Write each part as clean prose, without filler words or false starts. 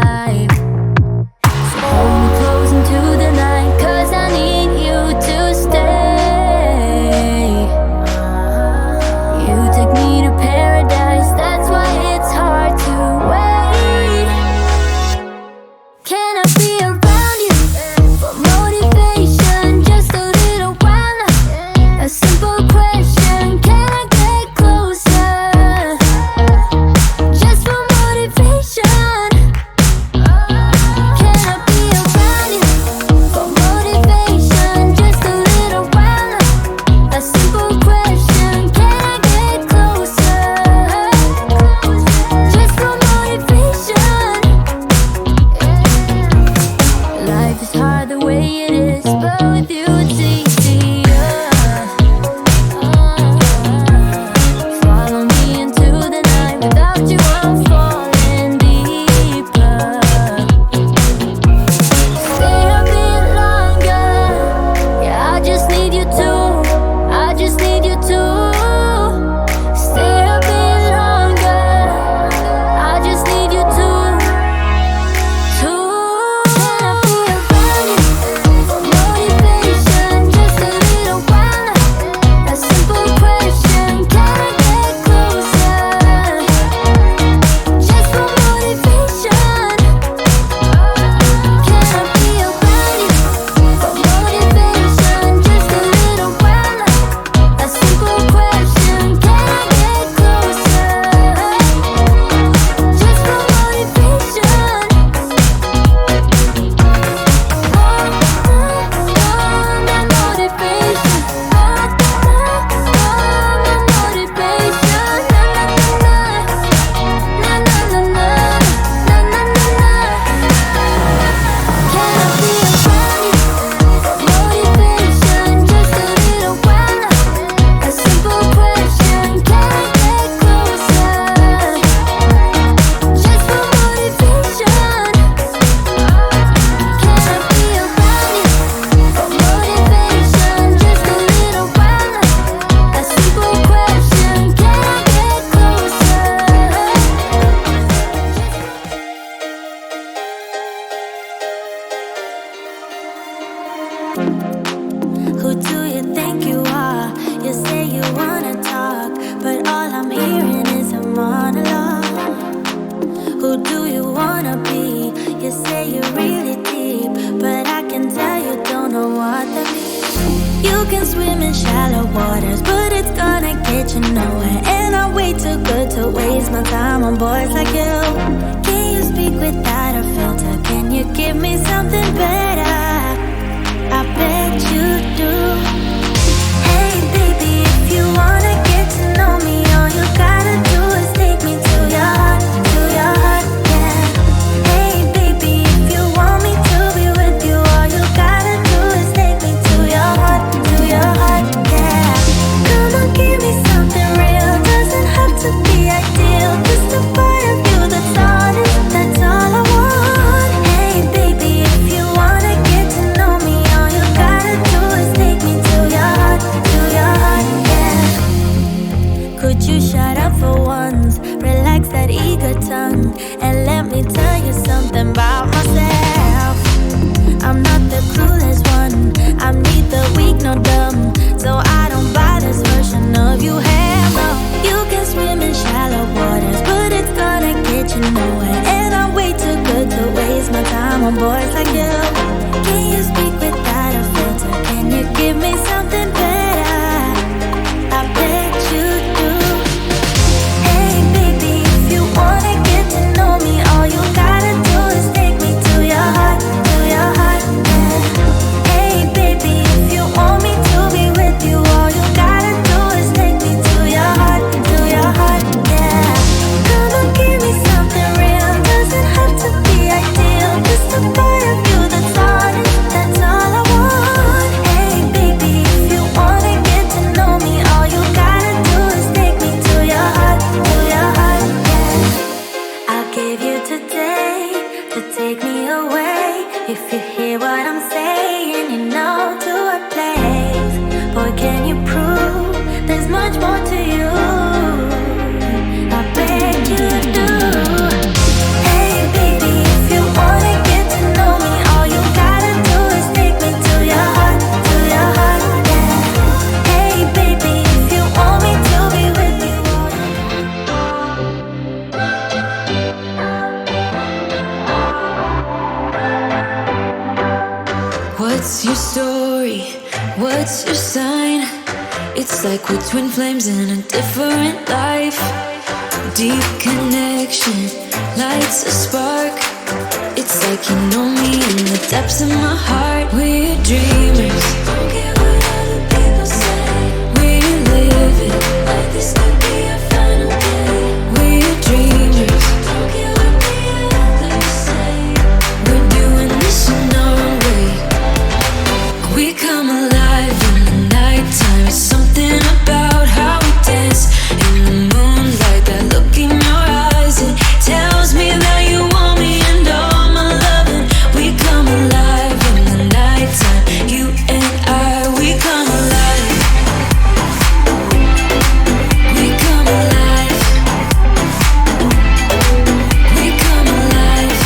life. So hold me close into the night, 'cause I need you to stay. You take me to paradise, that's why it's hard to wait. Can I be around you for motivation just a little while now? A simple question, can I get closer? Just for motivation. Can I be around you for motivation just a little while now? A simple question, can I get closer? Just for motivation. Life is hard the way it is, but with you it's easier. Follow me into the night, without you I'm falling deeper. Stay a bit longer, yeah, I just need you to, I just need you to. Stay a bit longer, I just need you to. Can I be around you for motivation just a little while now? A simple question, can I get closer? Just for motivation. Can I be around you for motivation just a little while now? A simple question, can I get closer? Just for motivation. Who do you think you are? You say you wanna talk, but all I'm hearing is a monologue. Who do you wanna be? You say you're really deep, but I can tell you don't know what that means. You can swim in shallow waters, but it's gonna get you nowhere. And I'm way too good to waste my time on boys like you. Can you speak without a filter? Can you give me something better? I bet you do. Hey baby, if you wanna get to know me, all you gotta do is take me to your heart, yeah. Hey baby, if you want me to be with you, all you gotta do is take me to your heart, yeah. Come on, give me something real, doesn't have to be ideal, just a part of you that's honest, that's all I want. Hey baby, if you wanna get to know me, all you gotta do is take me to your heart, yeah. Could you shut up for once, relax that eager tongue, and let me tell you something about myself. I'm not the clueless one, I'm neither weak nor dumb, so I don't buy this version of you, hell no. You can swim in shallow waters, but it's gonna get you nowhere. And I'm way too good to waste my time on boys like you. Can you speak without a filter? Can you give me something better? I bet you do. Hey baby, if you wanna get to know me, all you gotta do is take me to your heart, yeah. Hey baby, if you want me to be with you, all you gotta do is take me to your heart, yeah. Come on, give me something real, doesn't have to be ideal, just a part of you that's honest, that's all I want. Hey baby, if you wanna get to know me, all you gotta do is take me to your heart, yeah. I'll give you today to take me away. If you hear what I'm saying, you know to what place. Boy, can you prove there's much more to you? I bet you do. Hey baby, if you What's your story? What's your sign? It's like we're twin flames in a different life. Deep connection lights a spark. It's like you know me in the depths of my heart. We're dreamers. Don't care what other people say. We live it like this could be our final day. We're dreamers. Don't care what the others say. We're doing this in our own way. We come alive in the nighttime. It's something about how we dance in the moonlight. That look in your eyes, it tells me that you want me and all my loving. We come alive in the nighttime. You and I, we come alive. We come alive. We come alive.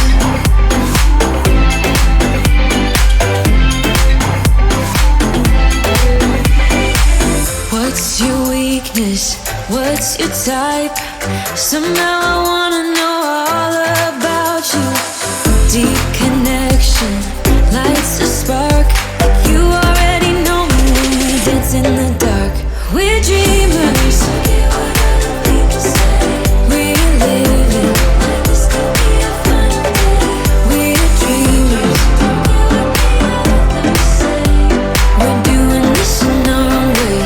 What's your weakness? What's your type? Somehow I wanna know all about you. Deep connection lights a spark. You already know me when we dance in the dark. We're dreamers. We live it like this could be our final day. We're dreamers. We're doing this in our own way.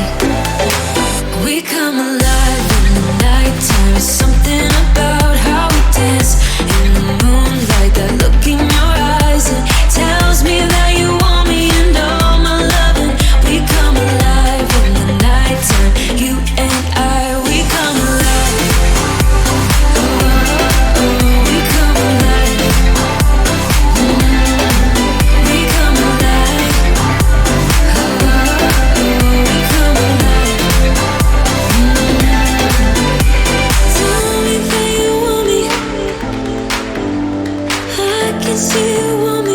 We come alive in the nighttime. It's something about how we dance in the moonlight. That look in your eyes, it tells me that you want me and all my loving. We come alive in the nighttime. You and I, we come alive. Oh, we come alive. We come alive. Oh, we come alive. Tell me that you want me. I can see you want